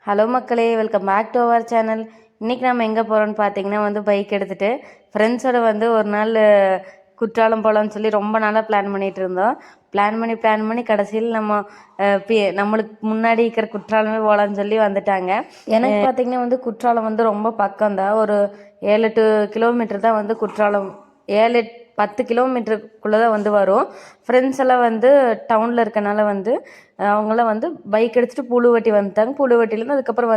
Hello மக்களே, welcome back to our channel. இன்றைக்கி நம்ம எங்கே போகிறோம்னு பார்த்தீங்கன்னா பைக் எடுத்துகிட்டு ஃப்ரெண்ட்ஸோடு ஒரு நாள் குற்றாலம் போகலான்னு சொல்லி ரொம்ப நாளாக பிளான் பண்ணிகிட்டு இருந்தோம். பிளான் பண்ணி கடைசியில் நம்மளுக்கு முன்னாடி இருக்கிற குற்றாலமே போகலான்னு சொல்லி வந்துட்டாங்க. எனக்கு பார்த்தீங்கன்னா குற்றாலம் ரொம்ப பக்கம்தான். ஒரு 7-8 கிலோமீட்டர் தான் குற்றாலம். 7-10 கிலோமீட்டருக்குள்ளே தான் வரும். ஃப்ரெண்ட்ஸ் எல்லாம் டவுனில் இருக்கனால அவங்களாம் பைக் எடுத்துகிட்டு புழுவட்டி வந்துட்டாங்க. புழுவட்டிலேருந்து அதுக்கப்புறம்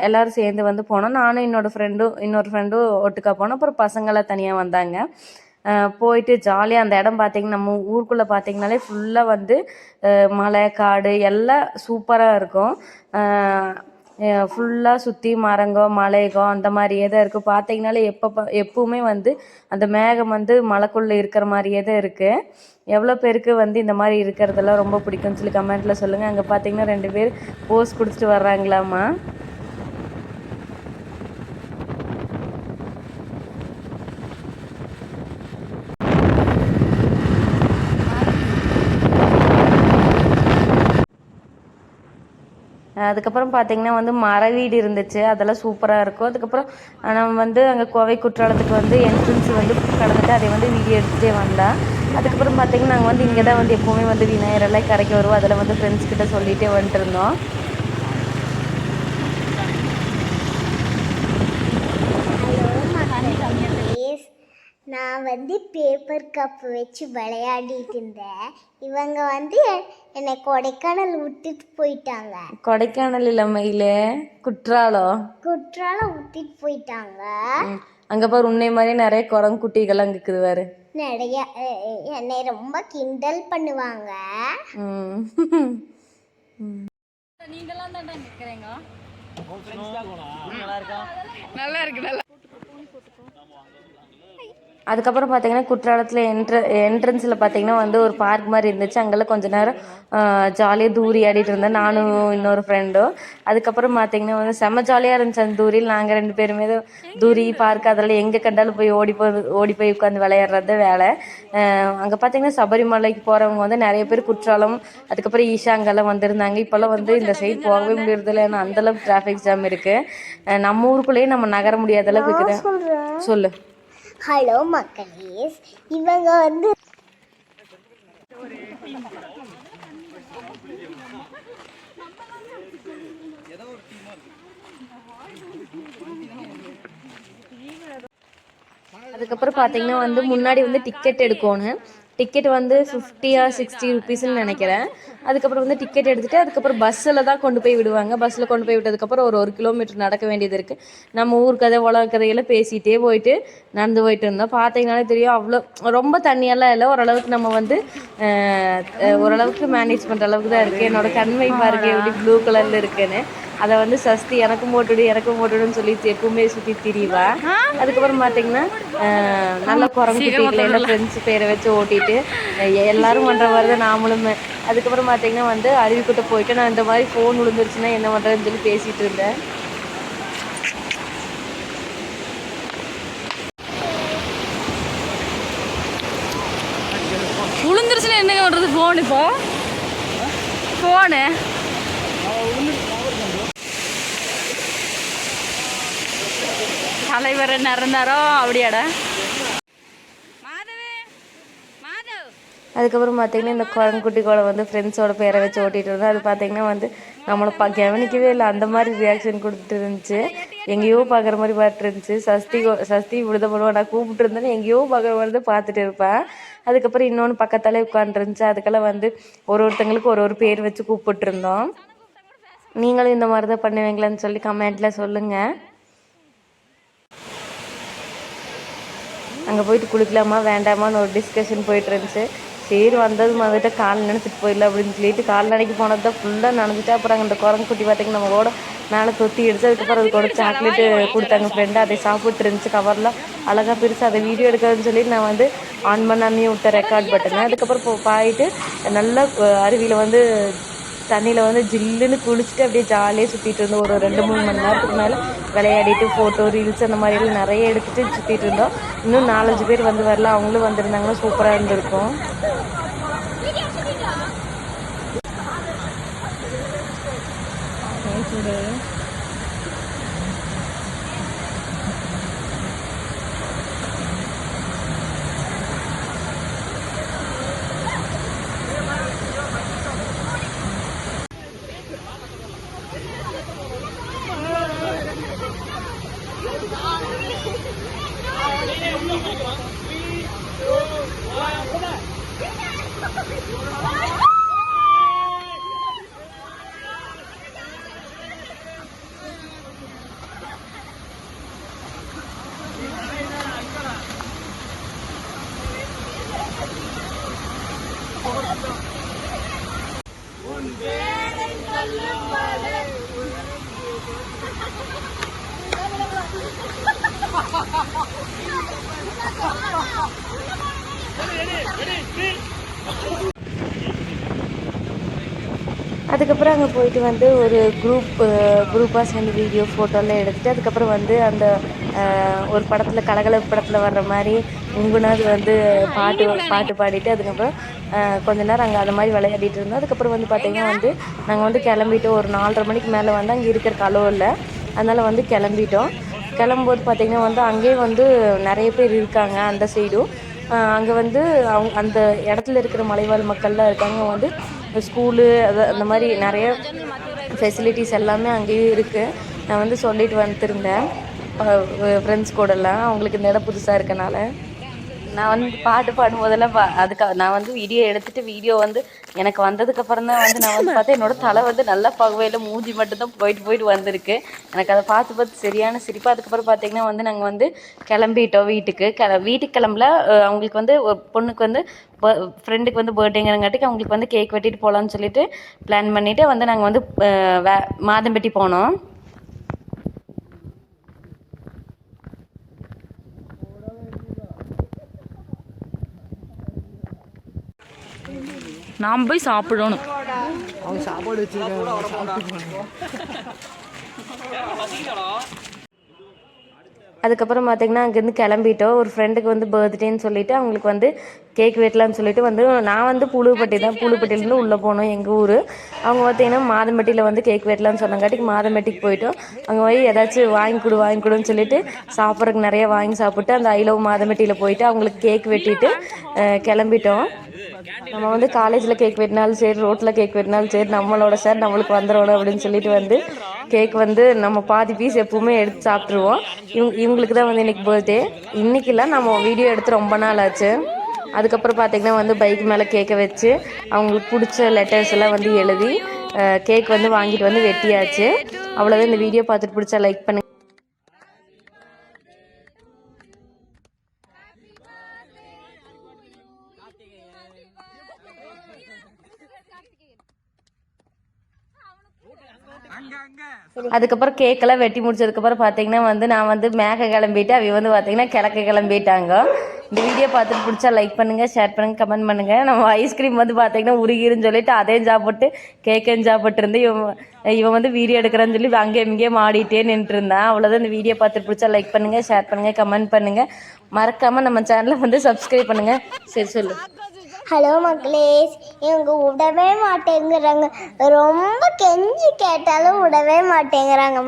எல்லோரும் சேர்ந்து போனோம். நானும் இன்னொரு ஃப்ரெண்டும் ஒட்டுக்கா போனோம். அப்புறம் பசங்களாம் தனியாக வந்தாங்க. போயிட்டு ஜாலியாக அந்த இடம் பார்த்திங்கன்னா நம்ம ஊருக்குள்ளே பார்த்திங்கனாலே ஃபுல்லாக மலை காடு எல்லாம் சூப்பராக இருக்கும். ஃபுல்லாக சுற்றி மரங்கோ மலைகோ அந்த மாதிரியே தான் இருக்குது. பார்த்திங்கனாலே எப்பவுமே அந்த மேகம் மலைக்குள்ளே இருக்கிற மாதிரியே தான் இருக்குது. எவ்வளோ பேருக்கு இந்த மாதிரி இருக்கிறதெல்லாம் ரொம்ப பிடிக்கும்னு சொல்லி கமெண்ட்டில் சொல்லுங்கள். அங்கே பார்த்தீங்கன்னா 2 பேர் போஸ் கொடுத்துட்டு வர்றாங்களாம்மா. அதுக்கப்புறம் பார்த்திங்கன்னா மர வீடு இருந்துச்சு. அதெல்லாம் சூப்பராக இருக்கும். அதுக்கப்புறம் நம்ம அங்கே கோவை குற்றாலத்துக்கு என்ட்ரன்ஸ் கடந்துட்டு அதை வீடியோ எடுத்துகிட்டே வந்தேன். அதுக்கப்புறம் பார்த்திங்கன்னா நாங்கள் இங்கே தான் எப்போவுமே விநாயகரெல்லாம் கரைக்கு வருவோம். அதில் ஃப்ரெண்ட்ஸ் கிட்ட சொல்லிகிட்டே இருந்தோம். நான் பேப்பர் கப் வச்சு விளையாடிட்டு இருந்தேன். இவங்க என்னை கொடைக்கானல் விட்டுட்டு போயிட்டாங்க. கொடைக்கானல் இல்லை மயில, குற்றாலம் விட்டுட்டு போயிட்டாங்க. அங்கே பாரு உன்னை மாதிரி நிறைய குரங்கு குட்டிகள் அங்கே இருக்குது பாரு. நிறைய என்னை ரொம்ப கிண்டல் பண்ணுவாங்க. நீங்களாம் தான் கேட்குறீங்க. நல்லா இருக்கு. அதுக்கப்புறம் பார்த்தீங்கன்னா குற்றாலத்தில் என்ட்ரன்ஸில் பார்த்தீங்கன்னா ஒரு பார்க் மாதிரி இருந்துச்சு. அங்கெல்லாம் கொஞ்சம் நேரம் ஜாலியாக தூரி ஆடிட்டு இருந்தேன் நானும் இன்னொரு ஃப்ரெண்டும். அதுக்கப்புறம் பார்த்தீங்கன்னா செம்ம ஜாலியாக இருந்துச்சு. அந்த தூரியில் நாங்கள் 2 பேருமே தூரி பார்க் அதெல்லாம் எங்கே கண்டாலும் போய் ஓடி போய் உட்காந்து விளையாடுறது வேலை. அங்கே பார்த்தீங்கன்னா சபரிமலைக்கு போகிறவங்க நிறைய பேர் குற்றாலம் அதுக்கப்புறம் ஈஷா அங்கெல்லாம் வந்திருந்தாங்க. இப்போல்லாம் இந்த சைடு போகவே முடியறதில்ல. ஏன்னா அந்தளவுக்கு டிராஃபிக் ஜாம் இருக்குது. நம்ம ஊருக்குள்ளேயே நம்ம நகர முடியாத அளவுக்கு இருக்குது. சொல்லு. ஹலோ மக்களேஸ், இவங்க அதுக்கப்புறம் பார்த்தீங்கன்னா முன்னாடி டிக்கெட் எடுக்கணும். டிக்கெட் 50 or 60 rupeesன்னு நினைக்கிறேன். அதுக்கப்புறம் டிக்கெட் எடுத்துகிட்டு அதுக்கப்புறம் பஸ்ஸில் தான் கொண்டு போய் விடுவாங்க. பஸ்ஸில் கொண்டு போய் விட்டதுக்கப்புறம் ஒரு 1 கிலோமீட்டர் நடக்க வேண்டியது இருக்குது. நம்ம ஊர் கதை உலக கதையெல்லாம் பேசிகிட்டே நடந்து போயிட்டு இருந்தோம். பார்த்தீங்கன்னாலே தெரியும் அவ்வளோ ரொம்ப தண்ணியெல்லாம் இல்லை. ஓரளவுக்கு நம்ம ஓரளவுக்கு மேனேஜ் பண்ணுற அளவுக்கு தான் இருக்குது. என்னோடய கண்மை பாருங்க எப்படி ப்ளூ கலரில் இருக்குன்னு. அதை சஸ்தி எனக்கும் போட்டுடுன்னு சொல்லி எப்பவுமே சுற்றி திரிவா. அதுக்கப்புறம் பார்த்தீங்கன்னா நல்ல குரங்குட்டிகளை எல்லாம் ஃப்ரெண்ட்ஸ் பேரை வச்சு ஓட்டிட்டு எல்லாரும் பண்ணுற மாதிரி தான் நாமளுமே. அதுக்கப்புறம் பார்த்தீங்கன்னா அருவிக்கிட்ட போயிட்டு நான் இந்த மாதிரி ஃபோன் விழுந்துருச்சுன்னா என்ன பண்ணுறதுன்னு சொல்லி பேசிகிட்டு இருந்தேன். விழுந்துருச்சுன்னா என்னங்க பண்ணுறது? ஃபோன் இப்போ ஃபோனு தலைவர் என்ன இருந்தாரோ அப்படியாடா. அதுக்கப்புறம் பார்த்தீங்கன்னா இந்த குரங்குட்டி கூட ஃப்ரெண்ட்ஸோட பேரை வச்சு ஓட்டிகிட்டு இருந்தோம். அது பார்த்தீங்கன்னா நம்மளை கவனிக்கவே இல்லை. அந்த மாதிரி ரியாக்ஷன் கொடுத்துட்டு இருந்துச்சு. எங்கேயோ பார்க்குற மாதிரி பார்த்துட்டு இருந்துச்சு. சஸ்தி விழுத பண்ணுவோம். நான் கூப்பிட்டு இருந்தேன்னு எங்கேயோ பார்க்குற மாதிரி தான் பார்த்துட்டு இருப்பேன். அதுக்கப்புறம் இன்னொன்று பக்கத்தாலே உட்காந்துருந்துச்சு. அதுக்கெல்லாம் ஒருத்தங்களுக்கு ஒரு பேர் வச்சு கூப்பிட்டுருந்தோம். நீங்களும் இந்த மாதிரி தான் பண்ணுவீங்களான்னு சொல்லி கமெண்ட்டில் சொல்லுங்கள். அங்கே போயிட்டு குளிக்கலாமா வேண்டாமான்னு ஒரு டிஸ்கஷன் போயிட்டு இருந்துச்சு. சரி வந்தது கால் நினைச்சிட்டு போயிடல அப்படின்னு சொல்லிட்டு கால் நினைக்கி போனது தான் ஃபுல்லாக நினைச்சிட்டு அப்புறம் அந்த குரங்கு குட்டி பார்த்திங்கன்னா நம்ம கூட மேலே தொத்தி எடுத்து அதுக்கப்புறம் அதுக்கு ஒரு சாக்லேட்டு கொடுத்தாங்க ஃப்ரெண்டு. அதை சாப்பிட்டு இருந்துச்சு. கவர்லாம் அழகாக பிரித்து அதை வீடியோ எடுக்கிறதுன்னு சொல்லிட்டு நான் ஆன் பண்ணாமே விட்ட ரெக்கார்ட் பட்டேன். அதுக்கப்புறம் போயிட்டு நல்லா அருவியில் தண்ணியில் ஜில்லுன்னு குளிச்சுட்டு அப்படியே ஜாலியாக சுற்றிட்டு இருந்தோம். ஒரு 2-3 மணி நேரத்துக்கு மேலே விளையாடிட்டு ஃபோட்டோ ரீல்ஸ் அந்த மாதிரிலாம் நிறைய எடுத்துகிட்டு சுற்றிட்டு இருந்தோம். இன்னும் 4-5 பேர் வரல. அவங்களும் வந்திருந்தாங்கன்னா சூப்பராக இருந்திருக்கும். அதுக்கப்புறம் அங்கே போயிட்டு வந்து ஒரு குரூப்பாக சேர்ந்து வீடியோ ஃபோட்டோலாம் எடுத்துகிட்டு அதுக்கப்புறம் வந்து அந்த ஒரு படத்தில் கலகலப்பு படத்தில் வர்ற மாதிரி உங்குனாது வந்து பாட்டு பாடிட்டு அதுக்கப்புறம் கொஞ்ச நேரம் அங்கே அது மாதிரி விளையாடிட்டு இருந்தோம். அதுக்கப்புறம் வந்து பார்த்திங்கன்னா வந்து நாங்கள் வந்து கிளம்பிட்டு ஒரு 4:30 மணிக்கு மேலே வந்து அங்கே இருக்கிற அளவு இல்லை, அதனால் வந்து கிளம்பும்போது பார்த்திங்கன்னா வந்து அங்கேயே வந்து நிறைய பேர் இருக்காங்க. அந்த சைடும் அங்கே வந்து அந்த இடத்துல இருக்கிற மலைவாழ் மக்கள்லாம் இருக்காங்க. வந்து ஸ்கூலு அந்த மாதிரி நிறைய ஃபெசிலிட்டிஸ் எல்லாமே அங்கேயும் இருக்குது. நான் வந்து சொல்லிட்டு வந்துருந்தேன் ஃப்ரெண்ட்ஸ் கூடலாம். அவங்களுக்கு இந்த இடம் புதுசாக இருக்கனால நான் வந்து பாட்டு பாடும்போதெல்லாம் நான் வந்து வீடியோ வந்து எனக்கு வந்ததுக்கப்புறம் தான் வந்து நான் வந்து பார்த்தேன் என்னோடய தலை வந்து நல்லா பகுவையில் மூஞ்சி மட்டும்தான் போயிட்டு வந்திருக்கு. எனக்கு அதை பார்த்து சரியான சிரிப்பு. அதுக்கப்புறம் பார்த்திங்கன்னா வந்து நாங்கள் வந்து கிளம்பிட்டோம் வீட்டுக்கு கிளம்பல. அவங்களுக்கு வந்து ஒரு பொண்ணுக்கு வந்து ஃப்ரெண்டுக்கு வந்து பர்த்டேங்கிறங்காட்டிக்கு அவங்களுக்கு வந்து கேக் வெட்டிட்டு போகலான்னு சொல்லிட்டு பிளான் பண்ணிவிட்டு வந்து நாங்கள் வந்து மாதம்பட்டி போனோம். நாம் போய் சாப்பிடணும். அவங்க சாப்பாடு வச்சுருக்காங்க. அதுக்கப்புறம் பார்த்திங்கன்னா அங்கேருந்து கிளம்பிட்டோம். ஒரு ஃப்ரெண்டுக்கு வந்து பர்த்டேன்னு சொல்லிவிட்டு அவங்களுக்கு வந்து கேக் வெட்டலான்னு சொல்லிட்டு வந்து நான் வந்து புழுப்பட்டியிலேருந்து உள்ளே போனோம் எங்கள் ஊர். அவங்க பார்த்திங்கன்னா மாதம்பட்டியில் வந்து கேக் வெட்டலான்னு சொன்னங்காட்டிக்கு மாதம்பட்டிக்கு போயிட்டோம். அங்கே போய் ஏதாச்சும் வாங்கி கொடுன்னு சொல்லிட்டு சாப்பிட்றதுக்கு நிறைய வாங்கி சாப்பிட்டு அந்த ஐ லவ் மாதம்பட்டியில் போயிட்டு அவங்களுக்கு கேக் வெட்டிட்டு கிளம்பிட்டோம். நம்ம வந்து காலேஜில் கேக் வெட்டினாலும் சரி, ரோட்டில் கேக் வெட்டினாலும் சரி, நம்மளோட சார் நம்மளுக்கு வந்துடணும் அப்படின்னு சொல்லிட்டு வந்து கேக் வந்து நம்ம பாதி பீஸ் எப்பவுமே எடுத்து சாப்பிட்ருவோம். இவங்களுக்கு தான் வந்து இன்றைக்கி பர்த்டே. இன்றைக்கெல்லாம் நம்ம வீடியோ எடுத்து ரொம்ப நாள் ஆச்சு. அதுக்கப்புறம் பார்த்திங்கன்னா வந்து பைக் மேலே கேக்கை வச்சு அவங்களுக்கு பிடிச்ச லெட்டர்ஸ் எல்லாம் வந்து எழுதி கேக் வந்து வாங்கிட்டு வந்து வெட்டியாச்சு. அவ்வளோதான். இந்த வீடியோ பார்த்துட்டு பிடிச்சா லைக் பண்ணுங்கள். அதுக்கப்புறம் கேக்கெல்லாம் வெட்டி முடிச்சதுக்கப்புறம் பார்த்தீங்கன்னா வந்து நான் வந்து மேக கிளம்பிட்டு அவங்க வந்து பார்த்தீங்கன்னா கிழக்க கிளம்பிட்டாங்க. இந்த வீடியோ பார்த்துட்டு பிடிச்சா லைக் பண்ணுங்கள், ஷேர் பண்ணுங்கள், கமெண்ட் பண்ணுங்கள். நம்ம ஐஸ்கிரீம் வந்து பார்த்தீங்கன்னா உருகிருன்னு சொல்லிட்டு அதையும் சாப்பிட்டு கேக்கையும் சாப்பிட்டு இருந்து இவன் வந்து வீடியோ எடுக்கிறேன்னு சொல்லி அங்கேயும் இங்கேயும் ஆடிட்டே நின்றுட்டு இருந்தான். அவ்வளோதான். இந்த வீடியோ பார்த்துட்டு பிடிச்சா லைக் பண்ணுங்கள், ஷேர் பண்ணுங்கள், கமெண்ட் பண்ணுங்கள். மறக்காமல் நம்ம சேனலை வந்து சப்ஸ்கிரைப் பண்ணுங்கள். சரி சொல்லு. ஹலோ மக்களேஸ், இவங்க விடவே மாட்டேங்கிறாங்க. ரொம்ப கெஞ்சி கேட்டாலும் விடவே மாட்டேங்கிறாங்க.